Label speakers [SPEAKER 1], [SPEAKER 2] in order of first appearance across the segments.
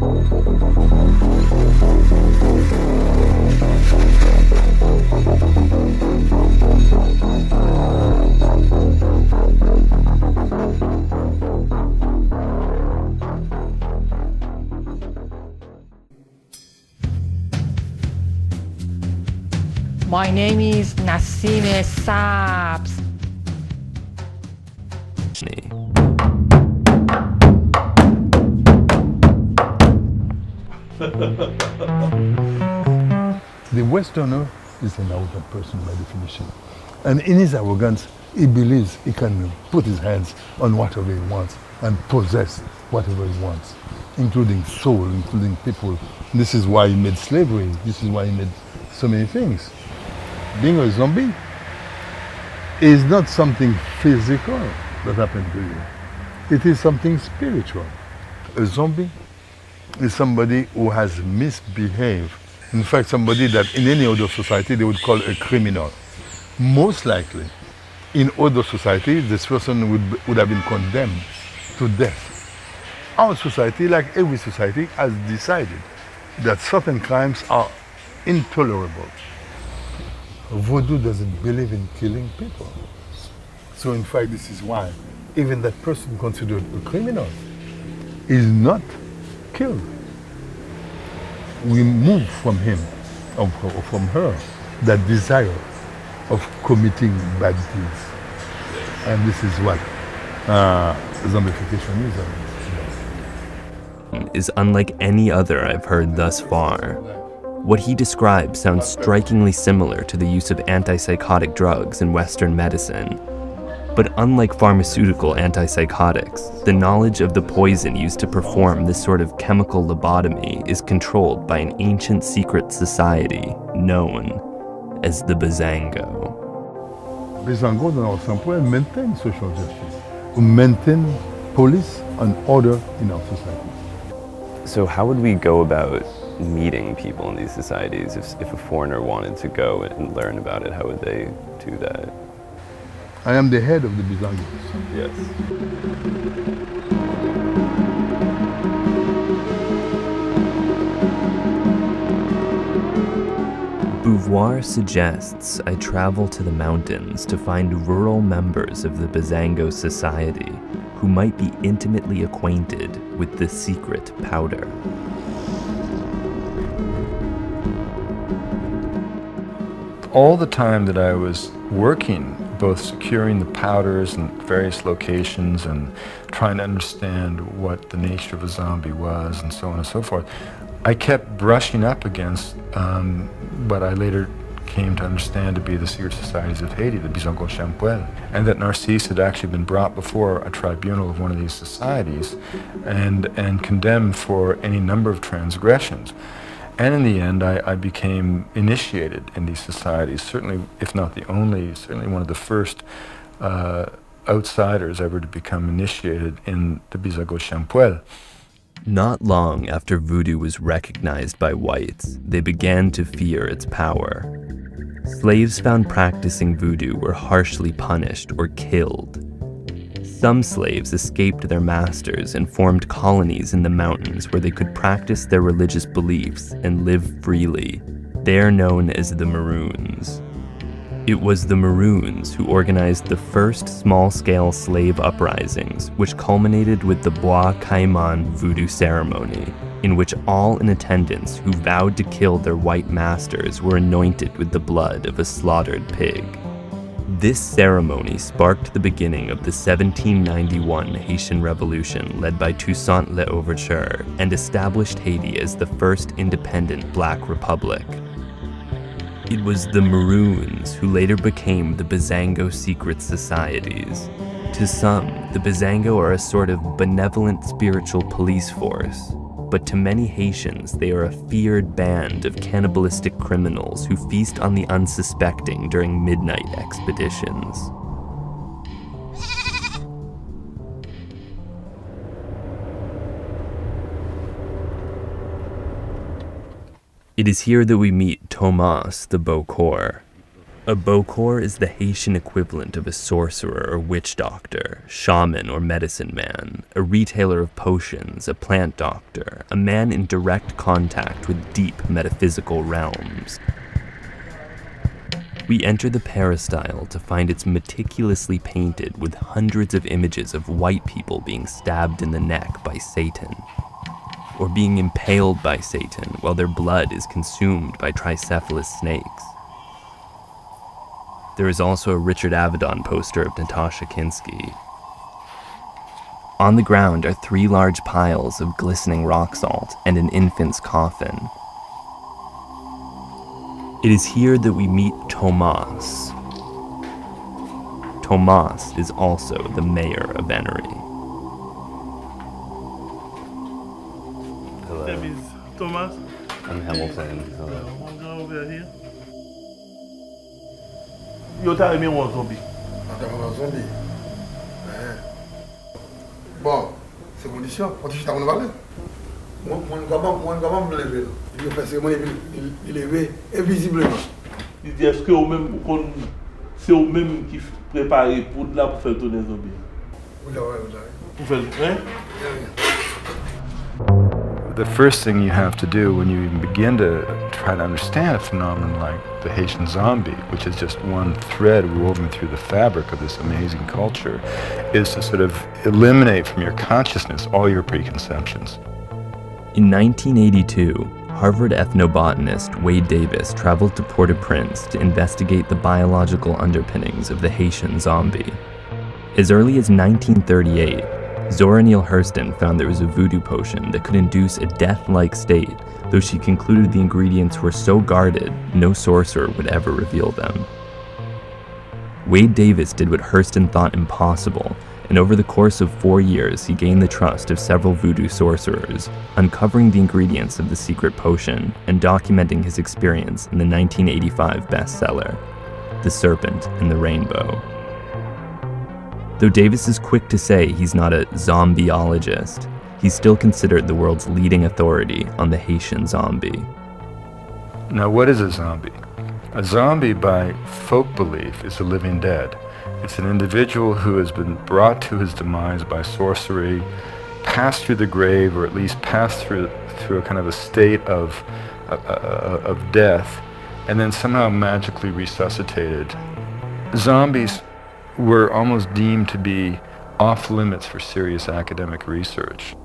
[SPEAKER 1] My name is Nassime Sabs.
[SPEAKER 2] The Westerner is an arrogant person by definition. And in his arrogance, he believes he can put his hands on whatever he wants and possess whatever he wants, including soul, including people. This is why he made slavery. This is why he made so many things. Being a zombie is not something physical that happened to you. It is something spiritual. A zombie is somebody who has misbehaved. In fact, somebody that in any other society they would call a criminal. Most likely, in other societies, this person would have been condemned to death. Our society, like every society, has decided that certain crimes are intolerable. Voodoo doesn't believe in killing people. So in fact, this is why even that person considered a criminal is not killed. We move from him or from her that desire of committing bad deeds. And this is what zombification
[SPEAKER 3] is unlike any other I've heard thus far. What he describes sounds strikingly similar to the use of antipsychotic drugs in Western medicine. But unlike pharmaceutical antipsychotics, the knowledge of the poison used to perform this sort of chemical lobotomy is controlled by an ancient secret society known as the Bazango.
[SPEAKER 2] Bazango, dans leur sample, maintain social justice, maintain police and order in our society.
[SPEAKER 4] So how would we go about meeting people in these societies? If a foreigner wanted to go and learn about it, how would they do that?
[SPEAKER 2] I am the head of the Bazangos.
[SPEAKER 4] Yes.
[SPEAKER 3] Beauvoir suggests I travel to the mountains to find rural members of the Bazango society who might be intimately acquainted with the secret powder.
[SPEAKER 5] All the time that I was working, both securing the powders in various locations and trying to understand what the nature of a zombie was and so on and so forth, I kept brushing up against what I later came to understand to be the secret societies of Haiti, the Bizango Champuel, and that Narcisse had actually been brought before a tribunal of one of these societies and condemned for any number of transgressions. And in the end, I became initiated in these societies, certainly, if not the only, certainly one of the first outsiders ever to become initiated in the Bizango Champuel.
[SPEAKER 3] Not long after voodoo was recognized by whites, they began to fear its power. Slaves found practicing voodoo were harshly punished or killed. Some slaves escaped their masters and formed colonies in the mountains where they could practice their religious beliefs and live freely. They are known as the Maroons. It was the Maroons who organized the first small-scale slave uprisings, which culminated with the Bois Caiman voodoo ceremony, in which all in attendance who vowed to kill their white masters were anointed with the blood of a slaughtered pig. This ceremony sparked the beginning of the 1791 Haitian Revolution led by Toussaint L'Ouverture and established Haiti as the first independent Black republic. It was the Maroons who later became the Bazango secret societies. To some, the Bazango are a sort of benevolent spiritual police force, but to many Haitians, they are a feared band of cannibalistic criminals who feast on the unsuspecting during midnight expeditions. It is here that we meet Thomas the Beaucourt, A bokor is the Haitian equivalent of a sorcerer or witch doctor, shaman or medicine man, a retailer of potions, a plant doctor, a man in direct contact with deep metaphysical realms. We enter the peristyle to find it's meticulously painted with hundreds of images of white people being stabbed in the neck by Satan, or being impaled by Satan while their blood is consumed by tricephalous snakes. There is also a Richard Avedon poster of Natasha Kinski. On the ground are 3 large piles of glistening rock salt and an infant's coffin. It is here that we meet Tomas. Tomas is also the mayor of Ennery.
[SPEAKER 4] Hello.
[SPEAKER 6] My name is Thomas.
[SPEAKER 4] I'm Hamilton. Hello.
[SPEAKER 6] I'm going over here. Yo, t'as aimé un zombie?
[SPEAKER 7] Un zombie. Bon, c'est condition. Quand tu t'as parlé. Moi, comment me lever? Il fait cérémonie, il lever invisiblement.
[SPEAKER 6] Il dit, est-ce que c'est eux-mêmes qui préparent pour là pour faire tourner zombie?
[SPEAKER 7] Oui.
[SPEAKER 6] Pour faire, hein?
[SPEAKER 5] The first thing you have to do when you even begin to try to understand a phenomenon like the Haitian zombie, which is just one thread woven through the fabric of this amazing culture, is to sort of eliminate from your consciousness all your preconceptions.
[SPEAKER 3] In 1982, Harvard ethnobotanist Wade Davis traveled to Port-au-Prince to investigate the biological underpinnings of the Haitian zombie. As early as 1938, Zora Neale Hurston found there was a voodoo potion that could induce a death-like state, though she concluded the ingredients were so guarded, no sorcerer would ever reveal them. Wade Davis did what Hurston thought impossible, and over the course of 4 years, he gained the trust of several voodoo sorcerers, uncovering the ingredients of the secret potion and documenting his experience in the 1985 bestseller, The Serpent and the Rainbow. Though Davis is quick to say he's not a zombieologist, he's still considered the world's leading authority on the Haitian zombie.
[SPEAKER 5] Now, what is a zombie? A zombie, by folk belief, is a living dead. It's an individual who has been brought to his demise by sorcery, passed through the grave, or at least passed through a kind of a state of death, and then somehow magically resuscitated. Zombies were almost deemed to be off limits for serious academic research.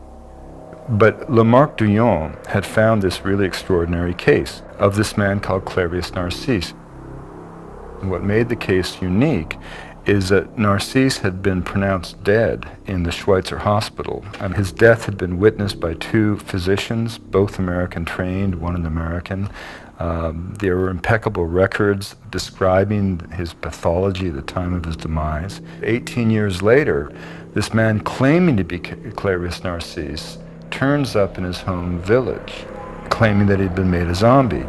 [SPEAKER 5] But Lamarck Douillon had found this really extraordinary case of this man called Clavius Narcisse. And what made the case unique is that Narcisse had been pronounced dead in the Schweitzer hospital, and his death had been witnessed by 2 physicians, both American trained, one an American. There were impeccable records describing his pathology at the time of his demise. 18 years later, this man claiming to be Clavius Narcisse turns up in his home village, claiming that he'd been made a zombie.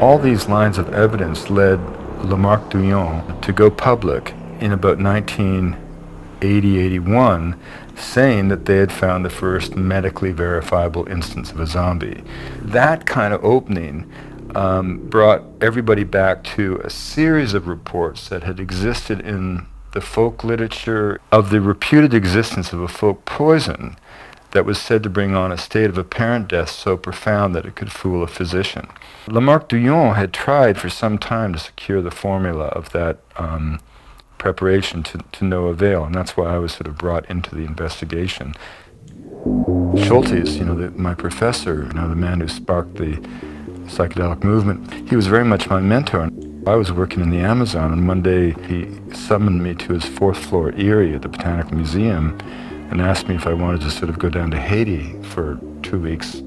[SPEAKER 5] All these lines of evidence led Lamarck Douillon to go public in about 1980-81, saying that they had found the first medically verifiable instance of a zombie. That kind of opening brought everybody back to a series of reports that had existed in the folk literature of the reputed existence of a folk poison that was said to bring on a state of apparent death so profound that it could fool a physician. Lamarck Douillon had tried for some time to secure the formula of that preparation to no avail, and that's why I was sort of brought into the investigation. Schultes, my professor, the man who sparked the psychedelic movement, he was very much my mentor. I was working in the Amazon, and one day he summoned me to his 4th floor Erie at the Botanical Museum and asked me if I wanted to sort of go down to Haiti for 2 weeks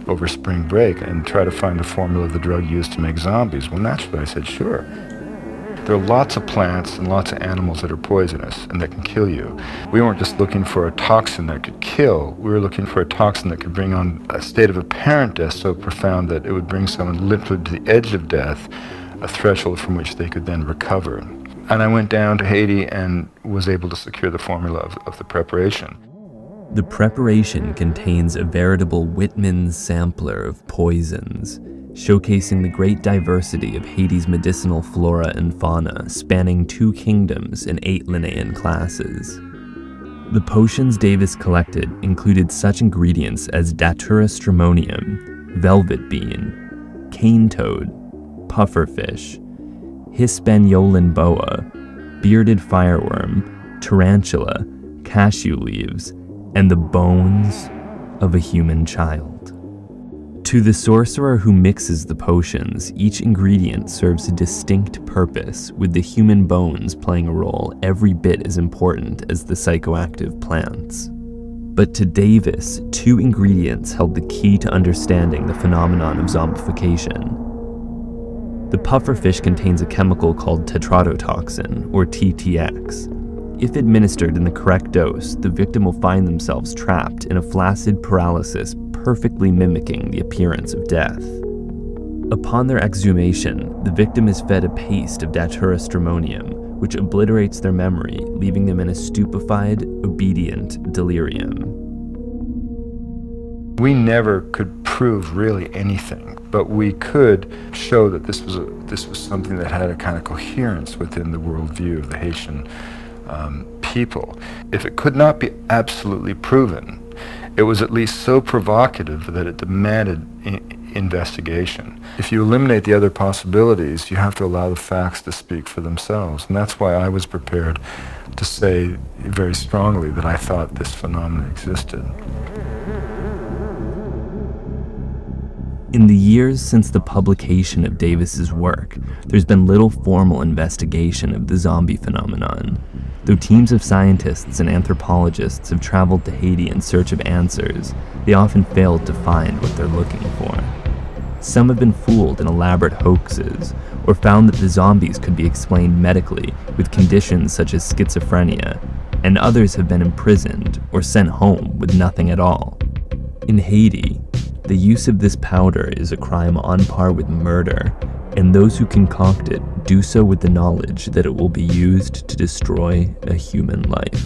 [SPEAKER 5] over spring break and try to find the formula of the drug used to make zombies. Well, naturally, I said, sure. There are lots of plants and lots of animals that are poisonous and that can kill you. We weren't just looking for a toxin that could kill. We were looking for a toxin that could bring on a state of apparent death so profound that it would bring someone literally to the edge of death, a threshold from which they could then recover. And I went down to Haiti and was able to secure the formula of the preparation.
[SPEAKER 3] The preparation contains a veritable Whitman sampler of poisons, showcasing the great diversity of Haiti's medicinal flora and fauna, spanning 2 kingdoms and 8 Linnaean classes. The potions Davis collected included such ingredients as Datura stramonium, velvet bean, cane toad, pufferfish, Hispaniolan boa, bearded fireworm, tarantula, cashew leaves, and the bones of a human child. To the sorcerer who mixes the potions, each ingredient serves a distinct purpose, with the human bones playing a role every bit as important as the psychoactive plants. But to Davis, 2 ingredients held the key to understanding the phenomenon of zombification. The pufferfish contains a chemical called tetrodotoxin, or TTX. If administered in the correct dose, the victim will find themselves trapped in a flaccid paralysis perfectly mimicking the appearance of death. Upon their exhumation, the victim is fed a paste of Datura stramonium, which obliterates their memory, leaving them in a stupefied, obedient delirium.
[SPEAKER 5] We never could prove really anything, but we could show that this was something that had a kind of coherence within the worldview of the Haitian people. If it could not be absolutely proven, it was at least so provocative that it demanded investigation. If you eliminate the other possibilities, you have to allow the facts to speak for themselves. And that's why I was prepared to say very strongly that I thought this phenomenon existed.
[SPEAKER 3] In the years since the publication of Davis's work, there's been little formal investigation of the zombie phenomenon. Though teams of scientists and anthropologists have traveled to Haiti in search of answers, they often failed to find what they're looking for. Some have been fooled in elaborate hoaxes, or found that the zombies could be explained medically with conditions such as schizophrenia, and others have been imprisoned or sent home with nothing at all. In Haiti, the use of this powder is a crime on par with murder, and those who concoct it do so with the knowledge that it will be used to destroy a human life.